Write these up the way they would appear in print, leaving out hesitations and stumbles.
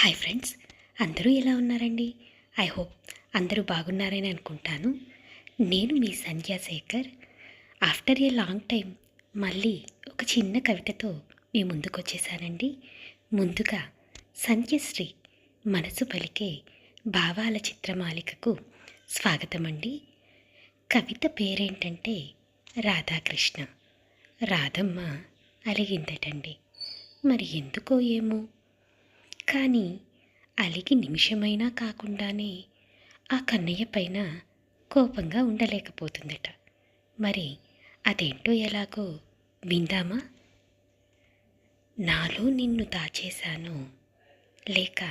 Hi friends, అందరూ ఎలా ఉన్నారండి? ఐ హోప్ అందరూ బాగున్నారని అనుకుంటాను. నేను మీ సంధ్యాశేఖర్. ఆఫ్టర్ ఏ లాంగ్ టైం మళ్ళీ ఒక చిన్న కవితతో మీ ముందుకు వచ్చేసానండి. ముందుగా సంధ్యశ్రీ మనసు పలికే భావాల చిత్రమాలికకు స్వాగతం అండి. కవిత పేరేంటంటే రాధాకృష్ణ. రాధమ్మ అలిగిందటండి. మరి ఎందుకో ఏమో కానీ అలిగి నిమిషమైనా కాకుండానే ఆ కన్నయ్య పైన కోపంగా ఉండలేకపోతుందట. మరి అదేంటో ఎలాగో విందామా? నాలో నిన్ను దాచేశాను, లేక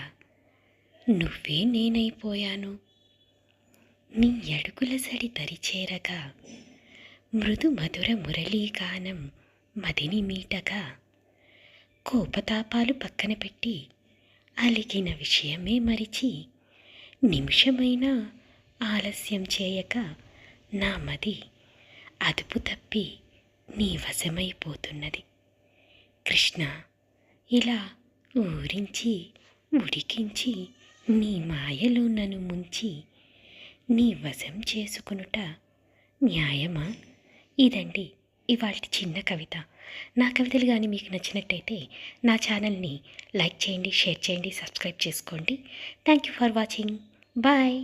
నువ్వే నేనైపోయాను. నీ అడుగుల సడి దరిచేరగా మృదు మధుర మురళీగానం మదిని మీటగా కోపతాపాలు పక్కన పెట్టి అలిగిన విషయమే మరిచి నిమిషమైనా ఆలస్యం చేయక నా మది అదుపు తప్పి నీ వశమైపోతున్నది. కృష్ణ, ఇలా ఊరించి ఉడికించి నీ మాయలో నన్ను ముంచి నీ వశం చేసుకునుట న్యాయమా? ఇదండి ఇవాల్టి చిన్న కవిత. నా కవితలు కానీ మీకు నచ్చినట్టయితే నా ఛానల్ని లైక్ చేయండి, షేర్ చేయండి, సబ్స్క్రైబ్ చేసుకోండి. Thank you for watching. Bye.